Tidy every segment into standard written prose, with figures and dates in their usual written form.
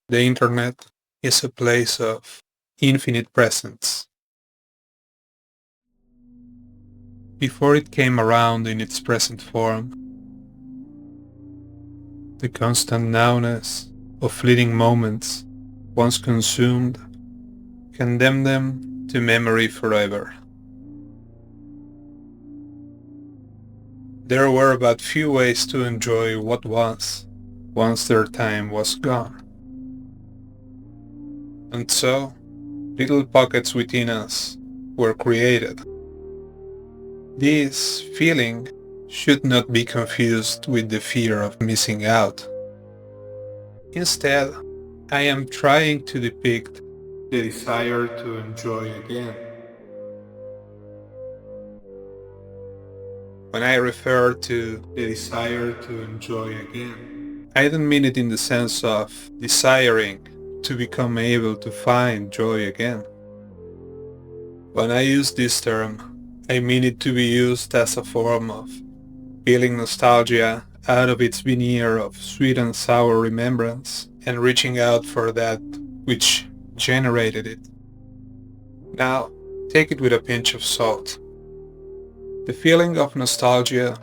The internet is a place of infinite presence. Before it came around in its present form, the constant nowness of fleeting moments, once consumed, condemned them to memory forever. There were but few ways to enjoy what was, once their time was gone. And so, little pockets within us were created. This feeling should not be confused with the fear of missing out. Instead, I am trying to depict the desire to enjoy again. When I refer to the desire to enjoy again, I don't mean it in the sense of desiring to become able to find joy again. When I use this term, I mean it to be used as a form of peeling nostalgia out of its veneer of sweet and sour remembrance and reaching out for that which generated it. Now, take it with a pinch of salt. The feeling of nostalgia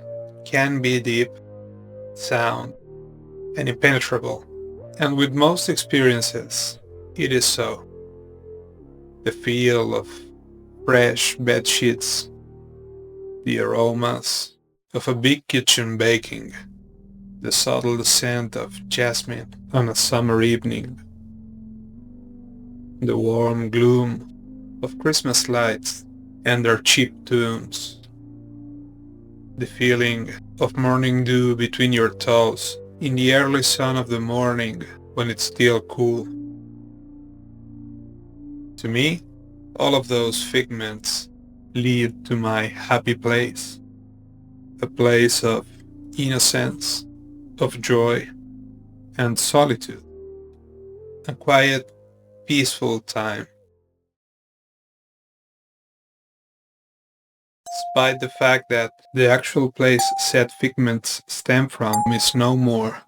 can be deep, sound, and impenetrable, and with most experiences, it is so. The feel of fresh bed sheets, the aromas of a big kitchen baking, the subtle scent of jasmine on a summer evening, the warm gloom of Christmas lights and their cheap tunes, the feeling of morning dew between your toes in the early sun of the morning when it's still cool. To me, all of those figments lead to my happy place, a place of innocence, of joy, and solitude, a quiet, peaceful time. Despite the fact that the actual place said figments stem from is no more,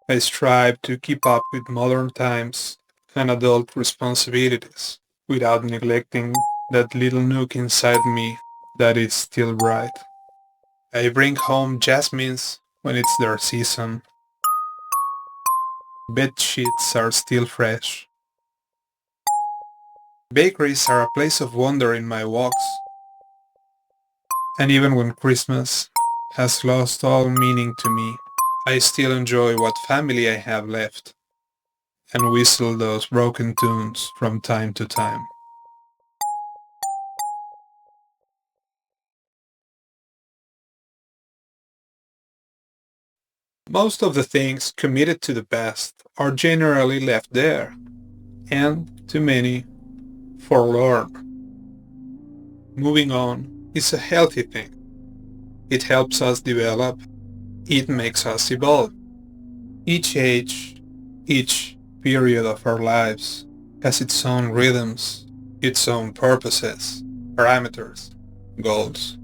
I strive to keep up with modern times and adult responsibilities without neglecting that little nook inside me that is still bright. I bring home jasmines when it's their season. Bed sheets are still fresh. Bakeries are a place of wonder in my walks. And even when Christmas has lost all meaning to me, I still enjoy what family I have left and whistle those broken tunes from time to time. Most of the things committed to the past are generally left there, and, to many, forlorn. Moving on is a healthy thing. It helps us develop. It makes us evolve. Each age, each period of our lives has its own rhythms, its own purposes, parameters, goals.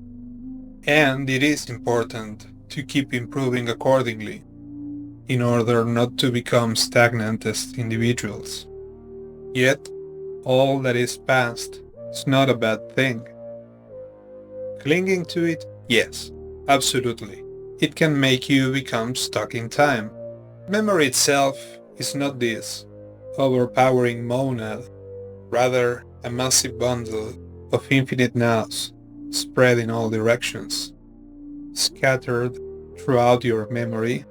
And it is important to keep improving accordingly in order not to become stagnant as individuals. Yet, all that is past is not a bad thing. Clinging to it, yes, absolutely. It can make you become stuck in time. Memory itself is not this overpowering monad, rather a massive bundle of infinite nows spread in all directions, scattered throughout your memory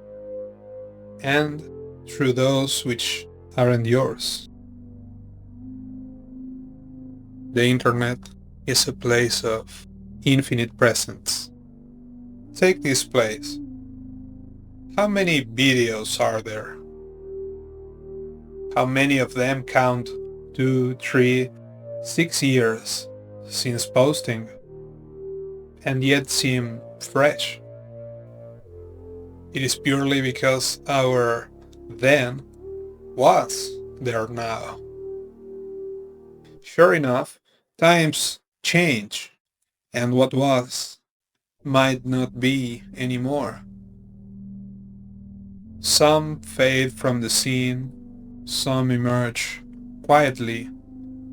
and through those which aren't yours. The internet is a place of infinite presence. Take this place. How many videos are there? How many of them count 2, 3, 6 years since posting and yet seem fresh? It is purely because our then was there now. Sure enough, times change, and what was might not be anymore. Some fade from the scene, Some emerge quietly,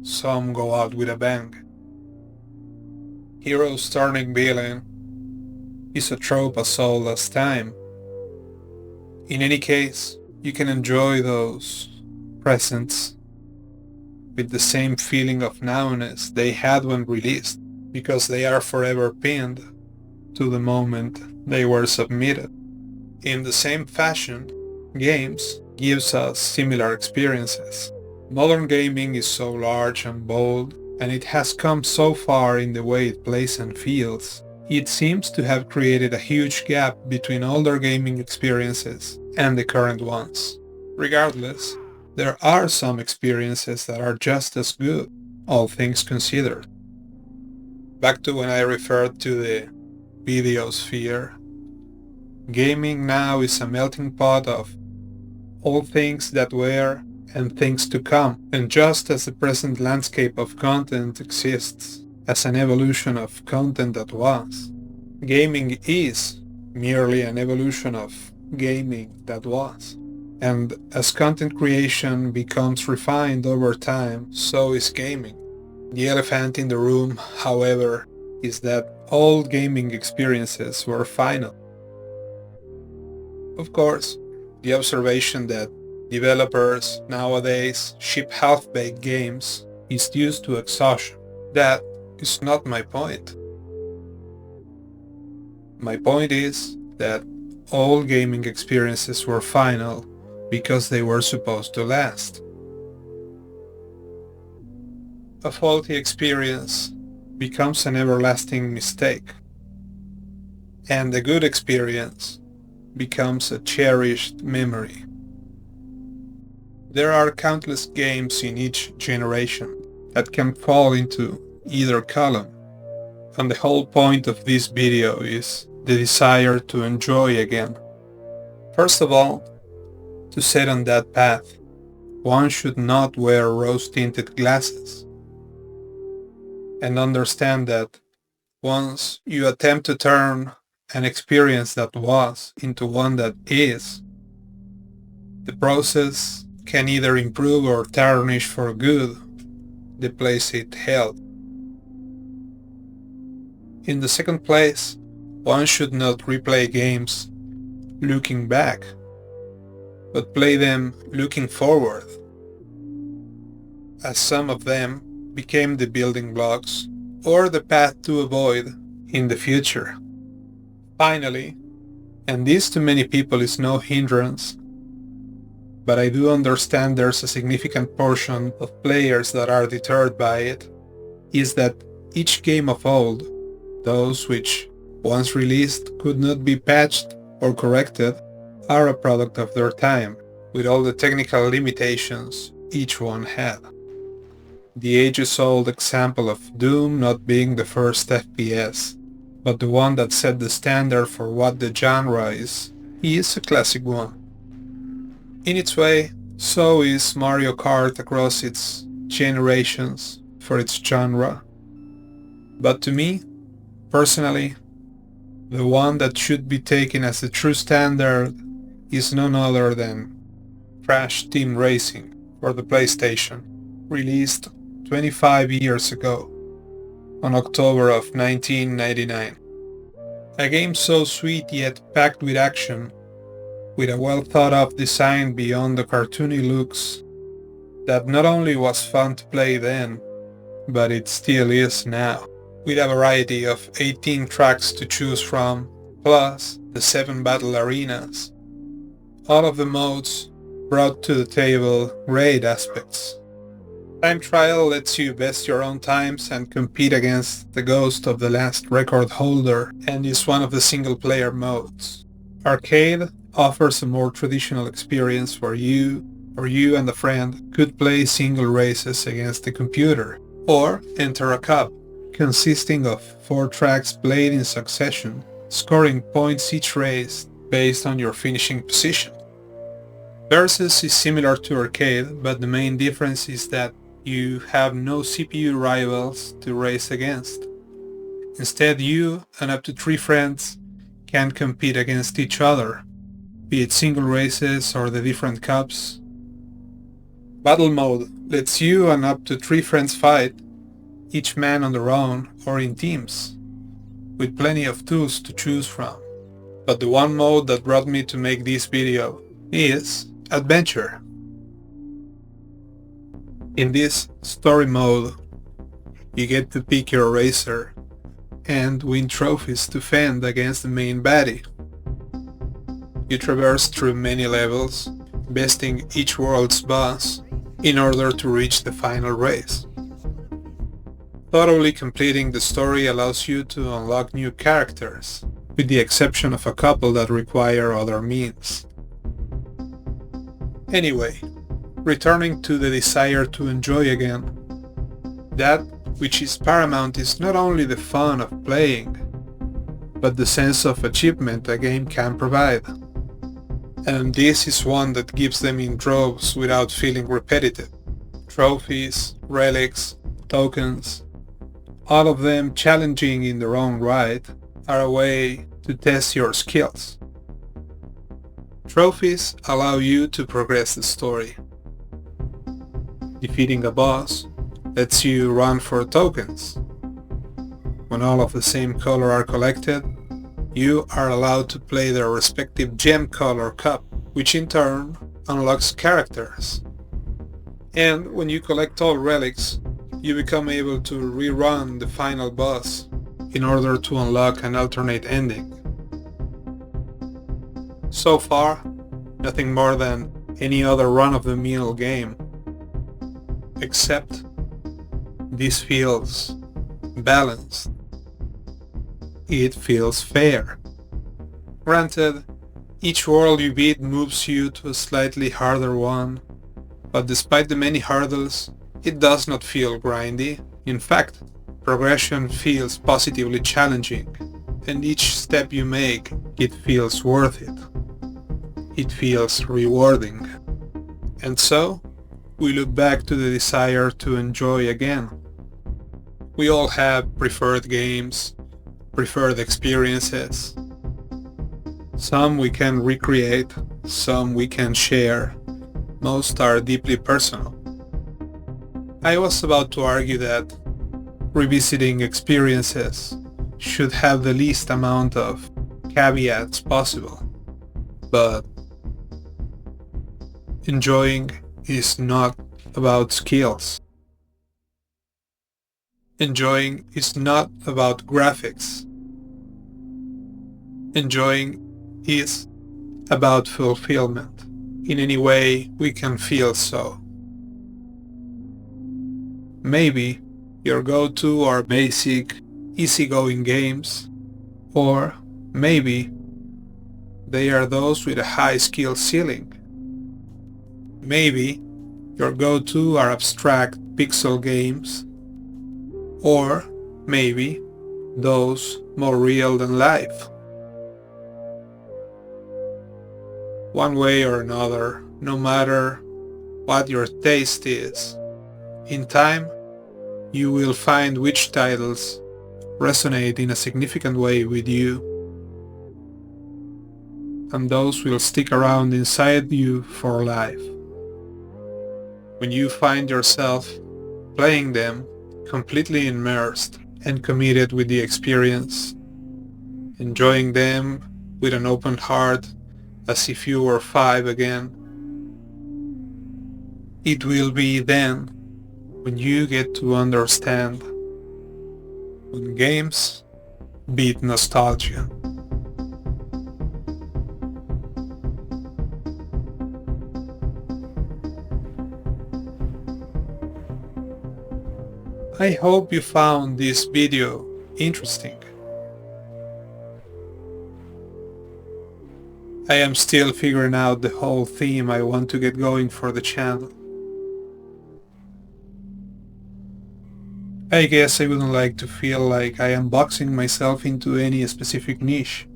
some go out with a bang. Heroes turning villain is a trope as old as time. In any case, you can enjoy those presents with the same feeling of nowness they had when released, because they are forever pinned to the moment they were submitted. In the same fashion, games gives us similar experiences. Modern gaming is so large and bold, and it has come so far in the way it plays and feels. It seems to have created a huge gap between older gaming experiences and the current ones. Regardless, there are some experiences that are just as good, all things considered. Back to when I referred to the video sphere, gaming now is a melting pot of all things that were and things to come, and just as the present landscape of content exists as an evolution of content that was, gaming is merely an evolution of gaming that was. And as content creation becomes refined over time, so is gaming. The elephant in the room, however, is that all gaming experiences were final. Of course, the observation that developers nowadays ship half-baked games is due to exhaustion. That is not my point. My point is that all gaming experiences were final because they were supposed to last. A faulty experience becomes an everlasting mistake, and a good experience becomes a cherished memory. There are countless games in each generation that can fall into either column, and the whole point of this video is the desire to enjoy again. First of all, to set on that path, one should not wear rose-tinted glasses, and understand that once you attempt to turn an experience that was into one that is, the process can either improve or tarnish for good the place it held. In the second place, one should not replay games looking back, but play them looking forward, as some of them became the building blocks or the path to avoid in the future. Finally, and this to many people is no hindrance, but I do understand there's a significant portion of players that are deterred by it, is that each game of old, those which once released could not be patched or corrected, are a product of their time, with all the technical limitations each one had. The ages-old example of Doom not being the first FPS, but the one that set the standard for what the genre is a classic one. In its way, so is Mario Kart across its generations for its genre. But to me, personally, the one that should be taken as the true standard is none other than Crash Team Racing for the PlayStation, released 25 years ago, on October of 1999. A game so sweet yet packed with action, with a well thought of design beyond the cartoony looks, that not only was fun to play then, but it still is now, with a variety of 18 tracks to choose from, plus the 7 battle arenas. All of the modes brought to the table great aspects. Time trial lets you best your own times and compete against the ghost of the last record holder, and is one of the single-player modes. Arcade offers a more traditional experience where you and a friend could play single races against the computer, or enter a cup, consisting of 4 tracks played in succession, scoring points each race based on your finishing position. Versus is similar to arcade, but the main difference is that you have no CPU rivals to race against. Instead, you and up to 3 friends can compete against each other, be it single races or the different cups. Battle mode lets you and up to 3 friends fight, each man on their own or in teams, with plenty of tools to choose from. But the one mode that brought me to make this video is Adventure. In this story mode, you get to pick your racer and win trophies to fend against the main baddie. You traverse through many levels, besting each world's boss in order to reach the final race. Thoroughly completing the story allows you to unlock new characters, with the exception of a couple that require other means. Anyway, returning to the desire to enjoy again. That which is paramount is not only the fun of playing, but the sense of achievement a game can provide. And this is one that gives them in droves without feeling repetitive. Trophies, relics, tokens, all of them challenging in their own right, are a way to test your skills. Trophies allow you to progress the story. Defeating a boss lets you run for tokens. When all of the same color are collected, you are allowed to play their respective gem color cup, which in turn unlocks characters. And when you collect all relics, you become able to rerun the final boss in order to unlock an alternate ending. So far, nothing more than any other run-of-the-mill game. Except this feels balanced. It feels fair. Granted, each world you beat moves you to a slightly harder one, but despite the many hurdles, it does not feel grindy. In fact, progression feels positively challenging, and each step you make, it feels worth it. It feels rewarding. And so, we look back to the desire to enjoy again. We all have preferred games, preferred experiences. Some we can recreate, some we can share. Most are deeply personal. I was about to argue that revisiting experiences should have the least amount of caveats possible, but enjoying is not about skills. Enjoying is not about graphics. Enjoying is about fulfillment, in any way we can feel so. Maybe your go-to are basic, easygoing games, or maybe they are those with a high skill ceiling. Maybe your go-to are abstract pixel games, or maybe those more real than life. One way or another, no matter what your taste is, in time you will find which titles resonate in a significant way with you, and those will stick around inside you for life. When you find yourself playing them completely immersed and committed with the experience, enjoying them with an open heart as if you were 5 again, it will be then when you get to understand when games beat nostalgia. I hope you found this video interesting. I am still figuring out the whole theme I want to get going for the channel. I guess I wouldn't like to feel like I am boxing myself into any specific niche.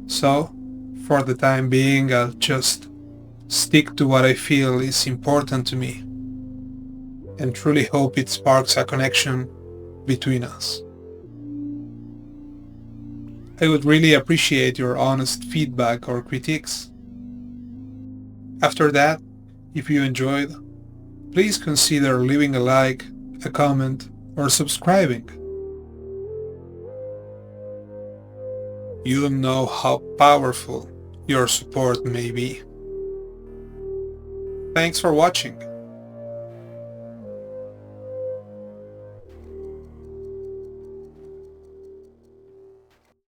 So, for the time being, I'll just stick to what I feel is important to me, and truly hope it sparks a connection between us. I would really appreciate your honest feedback or critiques. After that, if you enjoyed, please consider leaving a like, a comment, or subscribing. You don't know how powerful your support may be. Thanks for watching.